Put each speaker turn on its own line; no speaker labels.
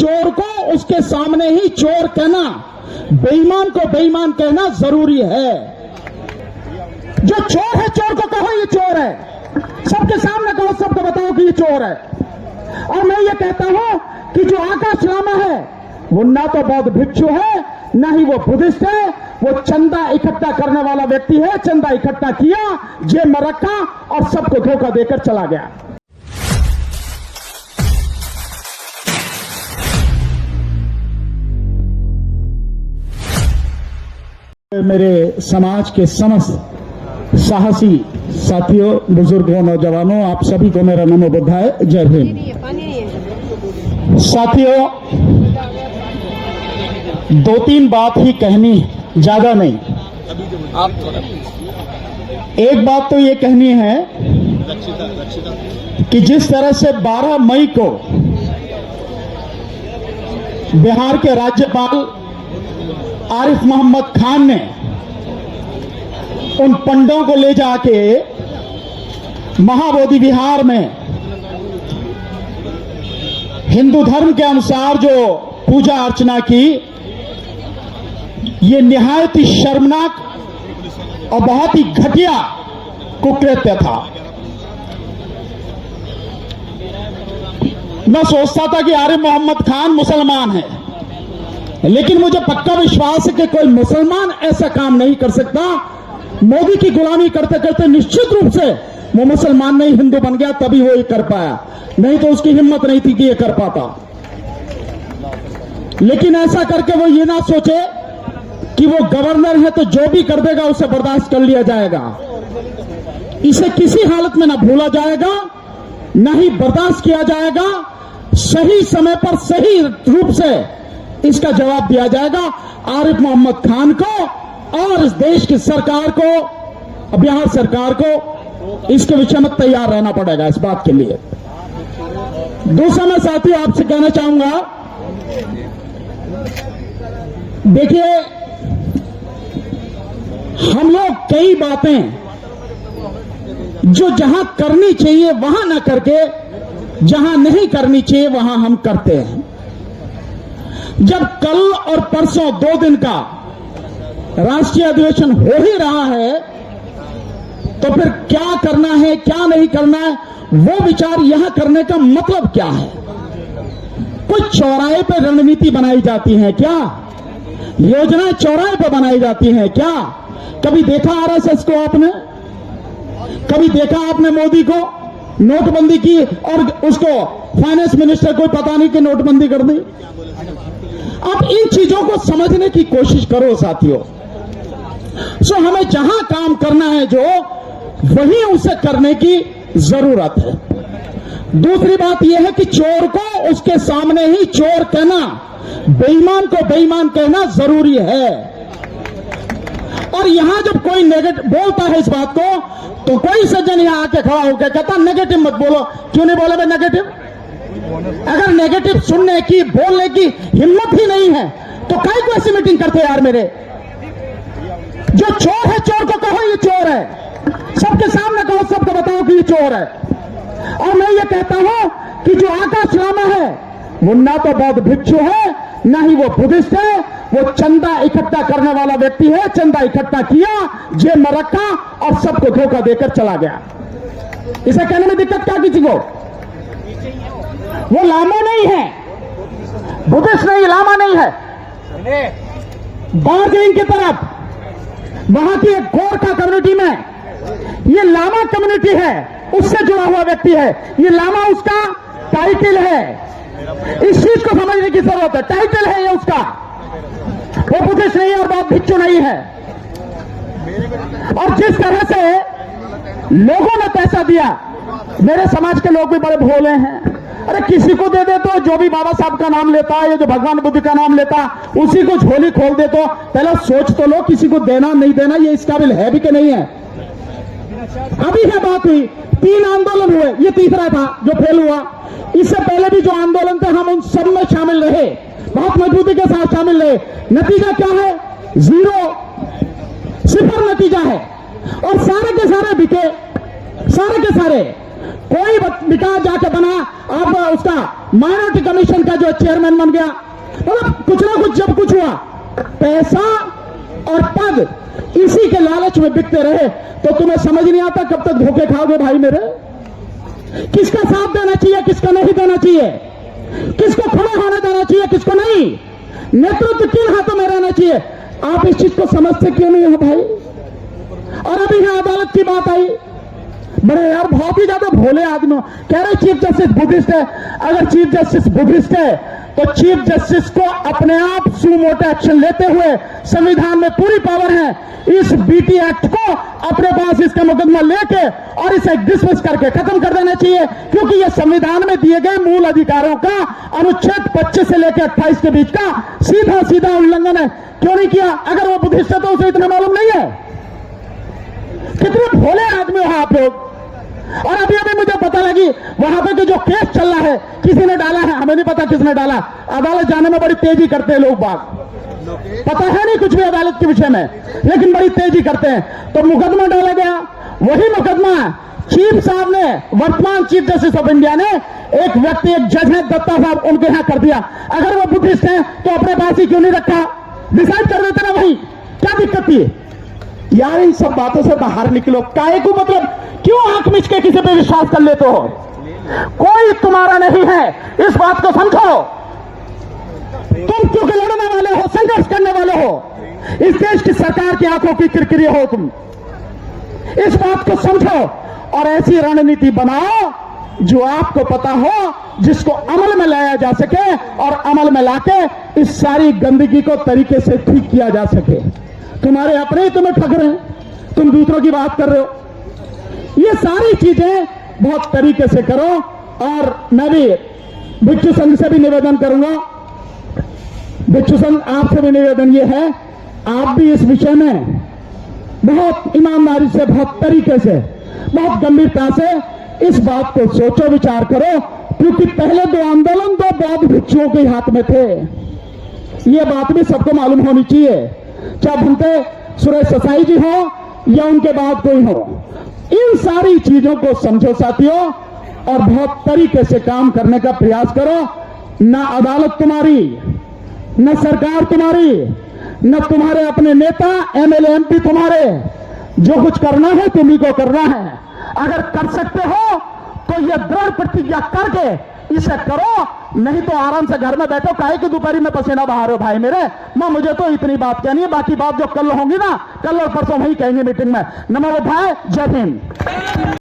चोर को उसके सामने ही चोर कहना, बेईमान को बेईमान कहना जरूरी है। जो चोर है चोर को कहो ये चोर है, सबके सामने कहो, सबको बताओ कि ये चोर है। और मैं ये कहता हूं कि जो आकाश लामा है वो ना तो बौद्ध भिक्षु है, ना ही वो बुद्धिस्ट है, वो चंदा इकट्ठा करने वाला व्यक्ति है। चंदा इकट्ठा किया, जेब में रखा और सबको धोखा देकर चला गया। मेरे समाज के समस्त साहसी साथियों, बुजुर्गों, नौजवानों, आप सभी को मेरा नमो बुद्धाय, जय हिंद। साथियों, दो तीन बात ही कहनी, ज्यादा नहीं। एक बात तो ये कहनी है कि जिस तरह से 12 मई को बिहार के राज्यपाल आरिफ मोहम्मद खान ने उन पंडों को ले जाके महाबोधि विहार में हिंदू धर्म के अनुसार जो पूजा अर्चना की, ये निहायत ही शर्मनाक और बहुत ही घटिया कुकृत्य था। मैं सोचता था कि आरिफ मोहम्मद खान मुसलमान है, लेकिन मुझे पक्का विश्वास है कि कोई मुसलमान ऐसा काम नहीं कर सकता। मोदी की गुलामी करते करते निश्चित रूप से वो मुसलमान नहीं हिंदू बन गया, तभी वो ये कर पाया, नहीं तो उसकी हिम्मत नहीं थी कि ये कर पाता। लेकिन ऐसा करके वो ये ना सोचे कि वो गवर्नर है तो जो भी कर देगा उसे बर्दाश्त कर लिया जाएगा। इसे किसी हालत में ना भूला जाएगा, ना ही बर्दाश्त किया जाएगा। सही समय पर सही रूप से इसका जवाब दिया जाएगा। आरिफ मोहम्मद खान को और इस देश की सरकार को, बिहार सरकार को इसके विषय में तैयार रहना पड़ेगा इस बात के लिए। दूसरा मैं साथियों आपसे कहना चाहूंगा, देखिए हम लोग कई बातें जो जहां करनी चाहिए वहां ना करके जहां नहीं करनी चाहिए वहां हम करते हैं। जब कल और परसों 2 दिन का राष्ट्रीय अधिवेशन हो ही रहा है तो फिर क्या करना है क्या नहीं करना है वो विचार यहां करने का मतलब क्या है? कुछ चौराहे पर रणनीति बनाई जाती है क्या? योजनाएं चौराहे पर बनाई जाती हैं क्या? कभी देखा आरएसएस को आपने? कभी देखा आपने मोदी को? नोटबंदी की और उसको फाइनेंस मिनिस्टर को पता नहीं कि नोटबंदी कर दी। अब इन चीजों को समझने की कोशिश करो साथियों। सो हमें जहां काम करना है जो वही उसे करने की जरूरत है। दूसरी बात यह है कि चोर को उसके सामने ही चोर कहना, बेईमान को बेईमान कहना जरूरी है। और यहां जब कोई नेगेटिव बोलता है इस बात को तो कोई सज्जन यहां आके खड़ा होकर कहता नेगेटिव मत बोलो। क्यों नहीं बोले भाई नेगेटिव? अगर नेगेटिव सुनने की बोलने की हिम्मत ही नहीं है तो काहे को ऐसी मीटिंग करते यार मेरे? जो चोर है चोर को कहो ये चोर है, सबके सामने कहो, सबको बताओ कि ये चोर है। और मैं ये कहता हूं कि जो आकाश लामा है वो ना तो बौद्ध भिक्षु है, ना ही वो बुद्धिस्ट है, वो चंदा इकट्ठा करने वाला व्यक्ति है। चंदा इकट्ठा किया, जेब में रखा और सबको धोखा देकर चला गया। इसे कहने में दिक्कत क्या किसी को? वो लामा नहीं है, बुद्धिस्ट नहीं, लामा नहीं है। दार्जिलिंग की तरफ वहां की एक गोरखा कम्युनिटी में ये लामा कम्युनिटी है, उससे जुड़ा हुआ व्यक्ति है। ये लामा उसका टाइटल है, इस चीज को समझने की जरूरत है। टाइटल है ये उसका, वो बुद्धिस्ट नहीं है और बहुत भिक्षु नहीं है। और जिस तरह से लोगों ने पैसा दिया, मेरे समाज के लोग भी बड़े भोले हैं। अरे किसी को दे दे तो, जो भी बाबा साहब का नाम लेता है या जो भगवान बुद्ध का नाम लेता उसी को झोली खोल दे तो पहले सोच तो लो किसी को देना नहीं देना ये इस काबिल है भी कि नहीं है। अभी है बात हुई, 3 आंदोलन हुए, ये तीसरा था जो फेल हुआ। इससे पहले भी जो आंदोलन थे हम उन सब में शामिल रहे, बहुत मजबूती के साथ शामिल रहे। नतीजा क्या है? 0, 0 नतीजा है। और सारे के सारे बिके, सारे के सारे, कोई बिका जाके बना। अब उसका माइनॉरिटी कमीशन का जो चेयरमैन बन गया। मतलब कुछ ना कुछ जब कुछ हुआ, पैसा और पद इसी के लालच में बिकते रहे, तो तुम्हें समझ नहीं आता कब तक धोखे खाओगे भाई मेरे। किसका साथ देना चाहिए, किसका नहीं देना चाहिए, किसको खड़े होने देना चाहिए, किसको नहीं, नेतृत्व किन हाथों में रहना चाहिए, आप इस चीज को समझते क्यों नहीं हो भाई। और अभी यहां अदालत की बात आई, बड़े यार बहुत ही ज्यादा भोले आदमी कह रहे चीफ जस्टिस बुद्धिस्ट है। अगर चीफ जस्टिस बुद्धिस्ट है तो चीफ जस्टिस को अपने आप सुमोटो एक्शन लेते हुए, संविधान में पूरी पावर है इस बीटी एक्ट को अपने पास इसका मुकदमा लेके और इसे डिसमिस करके खत्म कर देना चाहिए, क्योंकि यह संविधान में दिए गए मूल अधिकारों का अनुच्छेद 25 से लेकर 28 के बीच का सीधा सीधा उल्लंघन है। क्यों नहीं किया? अगर वो बुद्धिस्ट है तो उसे इतना मालूम नहीं है। कितने भोले आदमी हो आप लोग। और अभी अभी मुझे पता लगी वहां पे जो केस चल रहा है किसी ने डाला है, हमें नहीं पता किसने डाला। अदालत जाने में बड़ी तेजी करते हैं लोग बाग, पता है नहीं कुछ भी अदालत के विषय में, लेकिन बड़ी तेजी करते हैं। तो मुकदमा डाला गया, वही मुकदमा चीफ साहब ने, वर्तमान चीफ जस्टिस ऑफ इंडिया ने, एक व्यक्ति, एक जज है दत्ता साहब, उनके यहां कर दिया। अगर वो बुद्धिस्ट है तो अपने पास ही क्यों नहीं रखा, डिसाइड कर देते ना वही, क्या दिक्कत थी यार। इन सब बातों से बाहर निकलो। काहे को मतलब क्यों आंख मिच के किसी पे विश्वास कर लेते हो? कोई तुम्हारा नहीं है, इस बात को समझो। तुम क्योंकि लड़ने वाले हो, संघर्ष करने वाले हो, इस देश की सरकार की आंखों की किरकिरी हो तुम। इस बात को समझो और ऐसी रणनीति बनाओ जो आपको पता हो, जिसको अमल में लाया जा सके और अमल में लाके इस सारी गंदगी को तरीके से ठीक किया जा सके। तुम्हारे अपने ही तुम्हें ठग रहे हैं, तुम दूसरों की बात कर रहे हो। ये सारी चीजें बहुत तरीके से करो। और मैं भी भिक्षु संघ से भी निवेदन करूंगा, भिक्षु संघ आपसे भी निवेदन ये है, आप भी इस विषय में बहुत ईमानदारी से, बहुत तरीके से, बहुत गंभीरता से इस बात को सोचो, विचार करो, क्योंकि पहले दो आंदोलन दो बौद्ध भिक्षुओं के हाथ में थे। ये बात भी सबको मालूम होनी चाहिए, चाहे भंते सुरेश ससाई जी हो या उनके बाद कोई हो। इन सारी चीजों को समझो साथियों और बहुत तरीके से काम करने का प्रयास करो। ना अदालत तुम्हारी, न सरकार तुम्हारी, न तुम्हारे अपने नेता एमएलए एमपी तुम्हारे। जो कुछ करना है तुम्ही को करना है। अगर कर सकते हो तो यह दृढ़ प्रतिज्ञा करके इसे करो, नहीं तो आराम से घर में बैठो। काहे की दोपहरी में पसीना बहा रहे हो भाई मेरे। मां मुझे तो इतनी बात कहनी है, बाकी बात जो कल होंगी ना, कल और परसों वही कहेंगे मीटिंग में। नमो बुद्धाय, जय हिंद।